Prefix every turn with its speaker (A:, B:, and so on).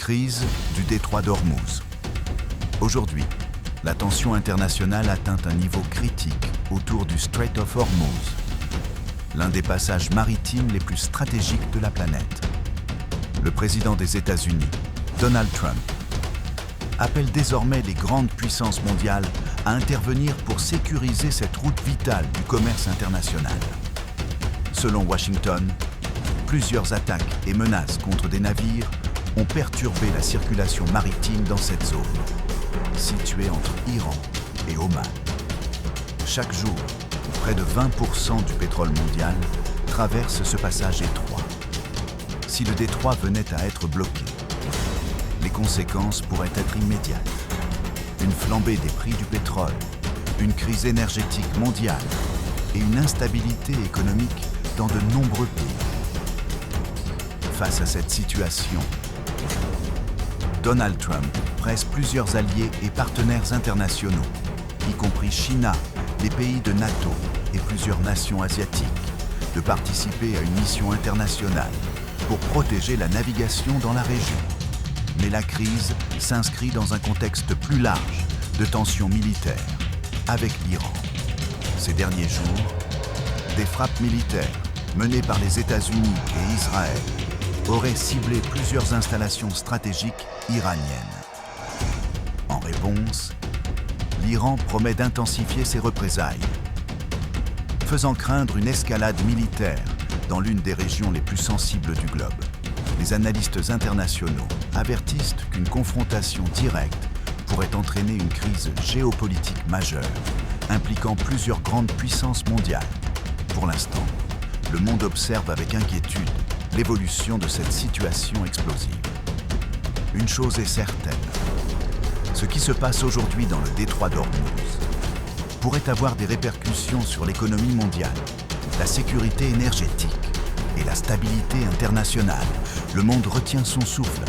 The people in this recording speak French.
A: Crise du détroit d'Ormuz. Aujourd'hui, la tension internationale atteint un niveau critique autour du Strait of Hormuz, l'un des passages maritimes les plus stratégiques de la planète. Le président des États-Unis, Donald Trump, appelle désormais les grandes puissances mondiales à intervenir pour sécuriser cette route vitale du commerce international. Selon Washington, plusieurs attaques et menaces contre des navires ont perturbé la circulation maritime dans cette zone, située entre Iran et Oman. Chaque jour, près de 20% du pétrole mondial traverse ce passage étroit. Si le détroit venait à être bloqué, les conséquences pourraient être immédiates. Une flambée des prix du pétrole, une crise énergétique mondiale et une instabilité économique dans de nombreux pays. Face à cette situation, Donald Trump presse plusieurs alliés et partenaires internationaux, y compris Chine, les pays de NATO et plusieurs nations asiatiques, de participer à une mission internationale pour protéger la navigation dans la région. Mais la crise s'inscrit dans un contexte plus large de tensions militaires avec l'Iran. Ces derniers jours, des frappes militaires menées par les États-Unis et Israël auraient ciblé plusieurs installations stratégiques iraniennes. En réponse, l'Iran promet d'intensifier ses représailles, faisant craindre une escalade militaire dans l'une des régions les plus sensibles du globe. Les analystes internationaux avertissent qu'une confrontation directe pourrait entraîner une crise géopolitique majeure, impliquant plusieurs grandes puissances mondiales. Pour l'instant, le monde observe avec inquiétude l'évolution de cette situation explosive. Une chose est certaine, ce qui se passe aujourd'hui dans le détroit d'Ormuz pourrait avoir des répercussions sur l'économie mondiale, la sécurité énergétique et la stabilité internationale. Le monde retient son souffle